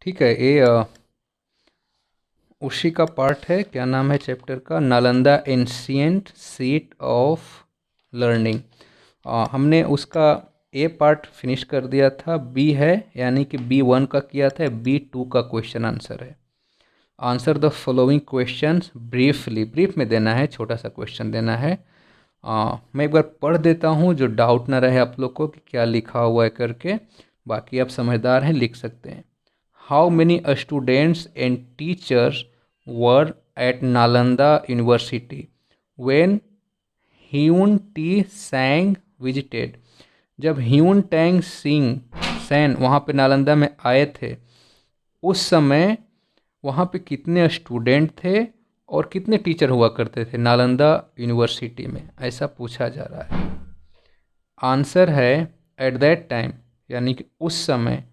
ठीक है, ये उसी का पार्ट है। क्या नाम है चैप्टर का? Nalanda ancient seat of learning. हमने उसका ए पार्ट फिनिश कर दिया था। बी है, यानी कि B1 का किया था। B2 का क्वेश्चन आंसर है। Answer the following questions briefly, brief में देना है, छोटा सा क्वेश्चन देना है। मैं एक बार पढ़ देता हूँ, जो डाउट ना रहे आप लोग को कि क्या लिखा हुआ है करके। बाकी आप समझदार हैं, लिख सकते हैं। How many students and teachers were at Nalanda university when Hyun T सैंग visited. जब ह्यून टैंग सिंह सैन वहाँ पे नालंदा में आए थे, उस समय वहाँ पे कितने स्टूडेंट थे और कितने टीचर हुआ करते थे नालंदा यूनिवर्सिटी में, ऐसा पूछा जा रहा है। आंसर है एट दैट टाइम, यानी कि उस समय,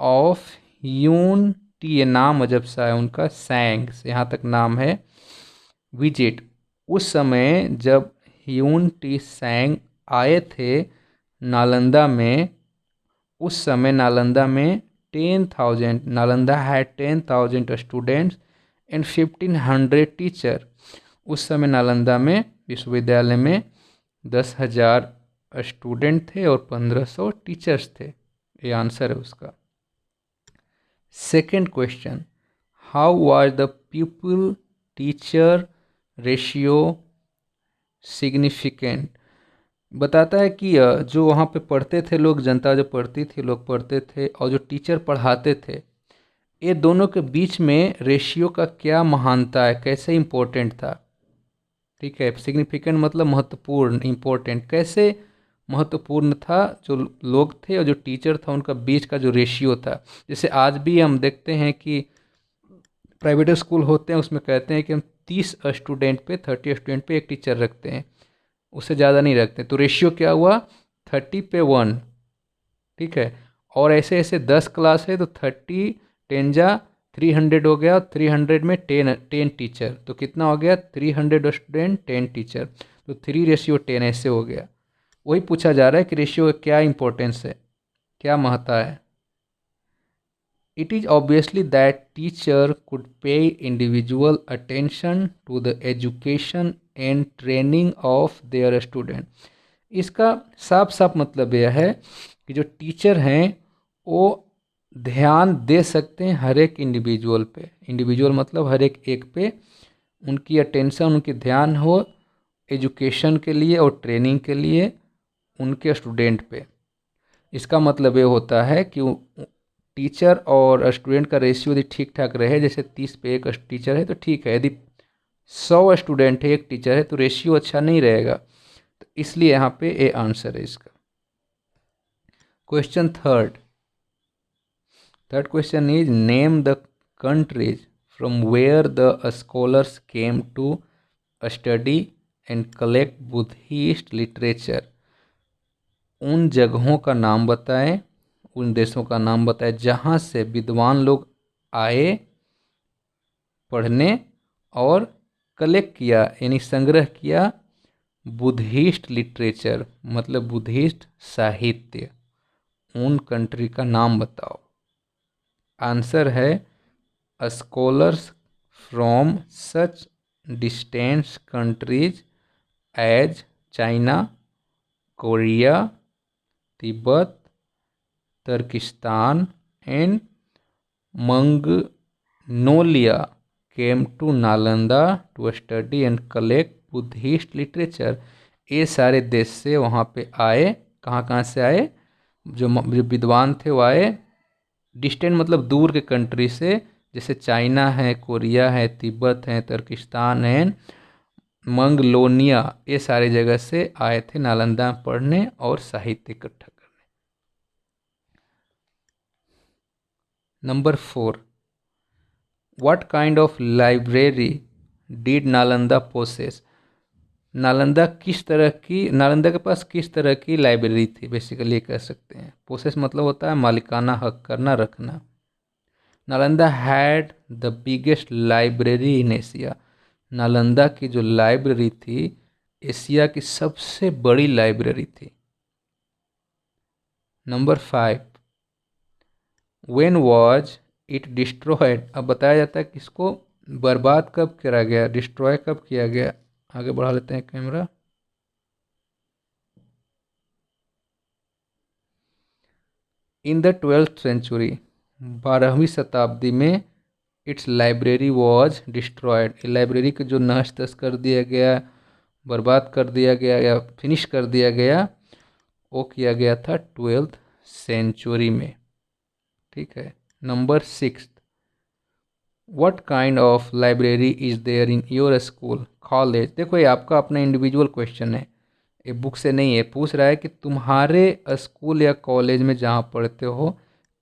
ऑफ ह्यून टी, ये नाम अजब सा है उनका, सैंग यहाँ तक नाम है, विजिट, उस समय जब ह्यून टी सैंग आए थे नालंदा में, उस समय नालंदा में 10,000, Nalanda had 10,000 students and 1,500 teacher. उस समय नालंदा में विश्वविद्यालय में 10,000 स्टूडेंट थे और 1,500 टीचर्स थे। ये आंसर है उसका। Second question, how was the people teacher ratio significant. बताता है कि जो वहाँ पे पढ़ते थे लोग, जनता जो पढ़ती थी, लोग पढ़ते थे, और जो टीचर पढ़ाते थे, ये दोनों के बीच में रेशियो का क्या महानता है, कैसे इम्पोर्टेंट था। ठीक है, सिग्निफिकेंट मतलब महत्वपूर्ण, इम्पोर्टेंट कैसे महत्वपूर्ण था, जो लोग थे और जो टीचर था उनका बीच का जो रेशियो था। जैसे आज भी हम देखते हैं कि प्राइवेट स्कूल होते हैं, उसमें कहते हैं कि हम 30 स्टूडेंट पे, 30 स्टूडेंट पे एक टीचर रखते हैं, उससे ज़्यादा नहीं रखते। तो रेशियो क्या हुआ? 30:1। ठीक है, और ऐसे ऐसे 10 क्लास है तो 30 10 जा 300 हो गया, 300 में 10 टीचर, तो कितना हो गया? 300 स्टूडेंट 10 टीचर, तो 3:10 ऐसे हो गया। वही पूछा जा रहा है कि रेशियो का क्या इंपॉर्टेंस है, क्या महत्ता है। It is obviously that teacher could pay individual attention to the education and training of their student। इसका साफ साफ मतलब यह है कि जो टीचर हैं वो ध्यान दे सकते हैं हर एक इंडिविजुअल पे। इंडिविजुअल मतलब हर एक पे उनकी अटेंशन, उनकी ध्यान हो एजुकेशन के लिए और ट्रेनिंग के लिए उनके स्टूडेंट पे। इसका मतलब ये होता है कि टीचर और स्टूडेंट का रेशियो यदि ठीक ठाक रहे, जैसे 30 पे एक टीचर है तो ठीक है, यदि 100 स्टूडेंट है एक टीचर है तो रेशियो अच्छा नहीं रहेगा। तो इसलिए यहाँ पे ए आंसर है इसका। Question third question is name the countries from where the scholars came to study and collect Buddhist literature. उन जगहों का नाम बताएं, उन देशों का नाम बताएं जहाँ से विद्वान लोग आए पढ़ने और कलेक्ट किया, यानी संग्रह किया बुद्धिस्ट लिटरेचर, मतलब बुद्धिस्ट साहित्य। उन कंट्री का नाम बताओ। आंसर है scholars from such distant countries as China, Korea, Tibet, Turkistan and Mongolia came to Nalanda to study and collect Buddhist literature. ये सारे देश से वहाँ पे आए। कहाँ कहाँ से आए? जो विद्वान थे वो आए डिस्टेंट मतलब दूर के कंट्री से, जैसे चाइना है, कोरिया है, तिब्बत है, तुर्किस्तान है, मंगलोनिया, ये सारी जगह से आए थे नालंदा पढ़ने और साहित्य इकट्ठा करने। Number 4, what kind of library did Nalanda possess. Nalanda के पास किस तरह की लाइब्रेरी थी, बेसिकली कह सकते हैं। पोसेस मतलब होता है मालिकाना हक करना, रखना। Nalanda had the biggest library in Asia. Nalanda की जो लाइब्रेरी थी एशिया की सबसे बड़ी लाइब्रेरी थी। Number 5, when was it destroyed. अब बताया जाता है कि इसको बर्बाद कब करा गया, डिस्ट्रॉय कब किया गया। आगे बढ़ा लेते हैं camera. In the 12th century, 12वीं शताब्दी में it's library was destroyed. Library को जो नष्ट तस्त कर दिया गया, बर्बाद कर दिया गया या फिनिश कर दिया गया, वो किया गया था 12th सेंचुरी में। ठीक है। Number 6, what kind of library is there in your school college. देखो ये आपका अपना इंडिविजुअल क्वेश्चन है, ये बुक से नहीं है। पूछ रहा है कि तुम्हारे स्कूल या कॉलेज में जहाँ पढ़ते हो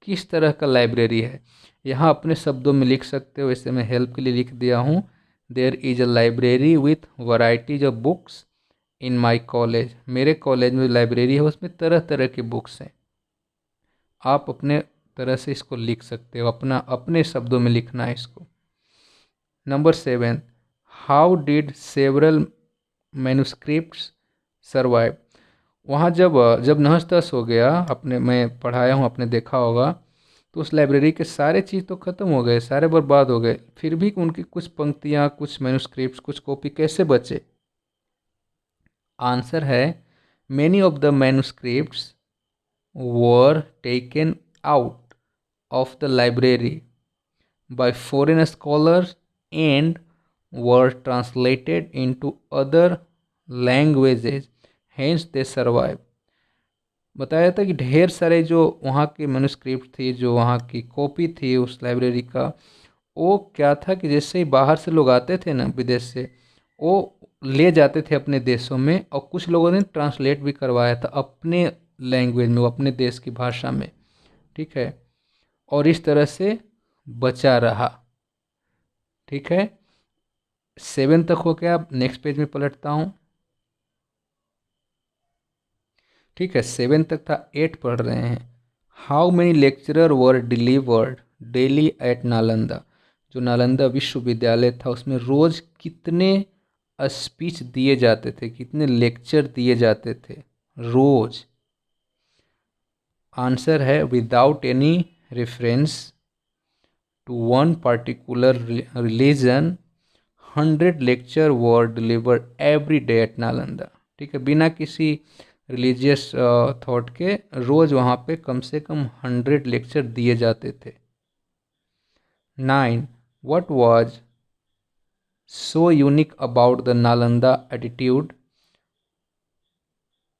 किस तरह का लाइब्रेरी है। यहाँ अपने शब्दों में लिख सकते हो, इसे मैं हेल्प के लिए लिख दिया हूँ। There is a library with varieties of books in my college. मेरे कॉलेज में लाइब्रेरी है, उसमें तरह तरह की बुक्स हैं। आप अपने तरह से इसको लिख सकते हो, अपना अपने शब्दों में लिखना है इसको। Number 7, how did several manuscripts survive. वहाँ जब जब नष्ट तस्त हो गया, अपने मैं पढ़ाया हूँ, आपने देखा होगा, तो उस लाइब्रेरी के सारे चीज़ तो ख़त्म हो गए, सारे बर्बाद हो गए, फिर भी उनकी कुछ पंक्तियाँ, कुछ मैन्युस्क्रिप्ट्स, कुछ कॉपी कैसे बचे। आंसर है many of the manuscripts were taken out of the library by foreign scholars and were translated into other languages, hence they survive। बताया था कि ढेर सारे जो वहाँ के मैन्युस्क्रिप्ट थी, जो वहाँ की कॉपी थी उस लाइब्रेरी का, वो क्या था कि जैसे ही बाहर से लोग आते थे ना, विदेश से, वो ले जाते थे अपने देशों में, और कुछ लोगों ने ट्रांसलेट भी करवाया था अपने लैंग्वेज में, वो अपने देश की भाषा में। ठीक है। और इस तरह से बचा रहा। ठीक है। 7 तक हो गया। अब नेक्स्ट पेज में पलटता हूँ। ठीक है, 7 तक था, 8 पढ़ रहे हैं। How many lecturer were delivered daily at Nalanda. जो नालंदा विश्वविद्यालय था उसमें रोज कितने स्पीच दिए जाते थे, कितने लेक्चर दिए जाते थे रोज। आंसर है without any reference to one particular religion 100 lecture were delivered every day at Nalanda. ठीक है, बिना किसी रिलीजियस थॉट के रोज़ वहाँ पे कम से कम 100 लेक्चर दिए जाते थे। 9, what was so unique about the Nalanda attitude,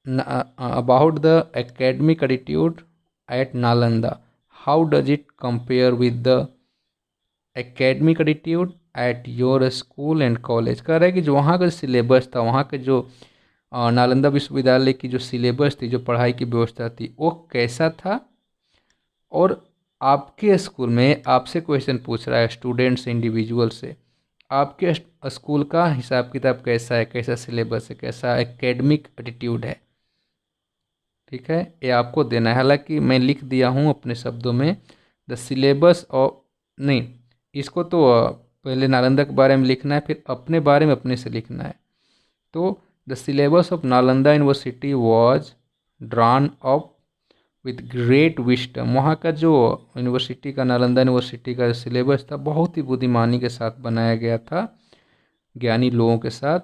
about the academic attitude at Nalanda, how does it compare with the academic attitude at your school and college। कह रहा है कि जो वहाँ का सिलेबस था, वहाँ के जो नालंदा विश्वविद्यालय की जो सिलेबस थी, जो पढ़ाई की व्यवस्था थी, वो कैसा था। और आपके स्कूल में आपसे क्वेश्चन पूछ रहा है, स्टूडेंट से, इंडिविजुअल से, आपके स्कूल का हिसाब किताब कैसा है, कैसा सिलेबस है, कैसा एकेडमिक एटीट्यूड है। ठीक है, ये आपको देना है। हालांकि मैं लिख दिया हूँ अपने शब्दों में द सिलेबस और नहीं, इसको तो पहले नालंदा के बारे में लिखना है, फिर अपने बारे में अपने से लिखना है। तो the syllabus of Nalanda university was drawn up with great wisdom. वहाँ का जो यूनिवर्सिटी का, नालंदा यूनिवर्सिटी का जो सिलेबस था, बहुत ही बुद्धिमानी के साथ बनाया गया था, ज्ञानी लोगों के साथ।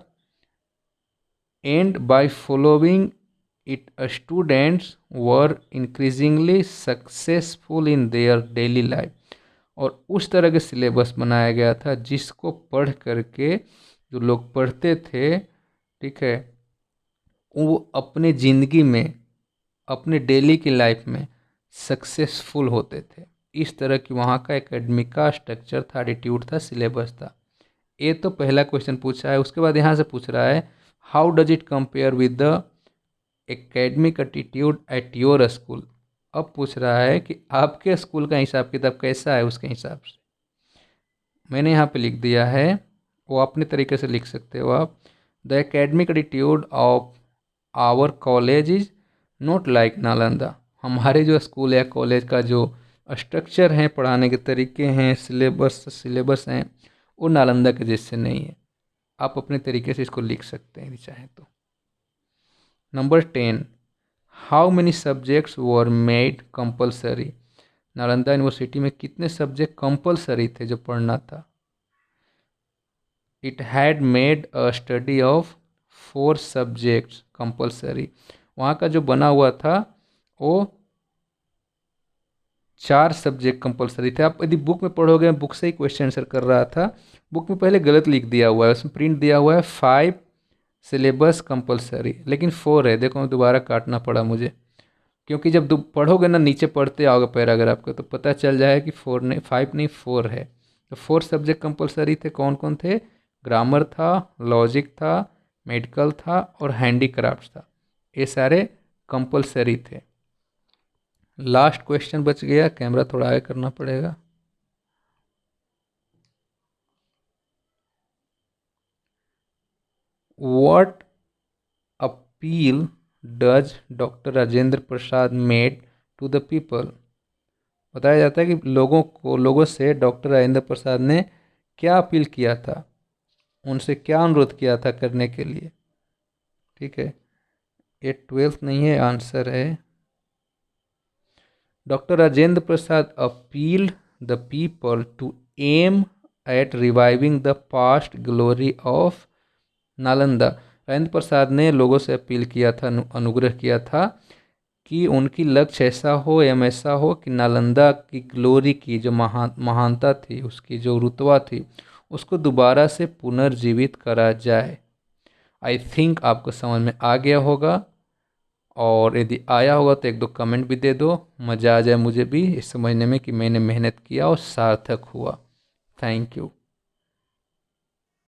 And by following it students were increasingly successful in their daily life. और उस तरह के सिलेबस बनाया गया था जिसको पढ़ करके जो लोग पढ़ते थे, ठीक है, वो अपने ज़िंदगी में, अपने डेली की लाइफ में सक्सेसफुल होते थे। इस तरह की वहाँ का एकेडमिक का स्ट्रक्चर था, एटीट्यूड था, सिलेबस था। ये तो पहला क्वेश्चन पूछा है। उसके बाद यहाँ से पूछ रहा है how does it compare with the academic attitude at your school. अब पूछ रहा है कि आपके स्कूल का हिसाब किताब कैसा है, उसके हिसाब से। मैंने यहाँ पे लिख दिया है, वो अपने तरीके से लिख सकते हो आप। The academic attitude of our college is not like Nalanda. हमारे जो स्कूल या कॉलेज का जो स्ट्रक्चर है, पढ़ाने के तरीके हैं, सिलेबस हैं, वो नालंदा के जैसे नहीं है। आप अपने तरीके से इसको लिख सकते हैं यदि चाहें तो। Number 10, how many subjects were made compulsory. Nalanda university में कितने सब्जेक्ट कंपलसरी थे जो पढ़ना था? It had made a study of 4 subjects compulsory. वहाँ का जो बना हुआ था वो 4 सब्जेक्ट कंपलसरी थे। आप यदि बुक में पढ़ोगे, बुक से ही क्वेश्चन आंसर कर रहा था, बुक में पहले गलत लिख दिया हुआ है, उसमें प्रिंट दिया हुआ है 5 सिलेबस कंपलसरी, लेकिन 4 है। देखो दोबारा काटना पड़ा मुझे, क्योंकि जब पढ़ोगे ना, नीचे पढ़ते आओगे पैराग्राफ का, तो पता चल जाएगा कि 4 नहीं, 5 नहीं 4 है। तो 4 सब्जेक्ट कंपलसरी थे। कौन कौन थे? ग्रामर था, लॉजिक था, मेडिकल था और हैंडीक्राफ्ट था। ये सारे कंपलसरी थे। लास्ट क्वेश्चन बच गया, कैमरा थोड़ा आगे करना पड़ेगा। What appeal does doctor Rajendra Prasad made to the people? बताया जाता है कि लोगों से डॉक्टर राजेंद्र प्रसाद ने क्या अपील किया था, उनसे क्या अनुरोध किया था करने के लिए। ठीक है, ये 12th नहीं है, आंसर है doctor Rajendra Prasad appealed the people to aim at reviving the past glory of Nalanda. Rajendra Prasad ने लोगों से अपील किया था, अनुग्रह किया था कि उनकी लक्ष्य ऐसा हो, एम ऐसा हो कि नालंदा की ग्लोरी की जो महानता थी, उसकी जो रुतबा थी, उसको दोबारा से पुनर्जीवित करा जाए। आई थिंक आपको समझ में आ गया होगा, और यदि आया होगा तो एक दो कमेंट भी दे दो, मज़ा आ जाए मुझे भी इस समझने में कि मैंने मेहनत किया और सार्थक हुआ। Thank you.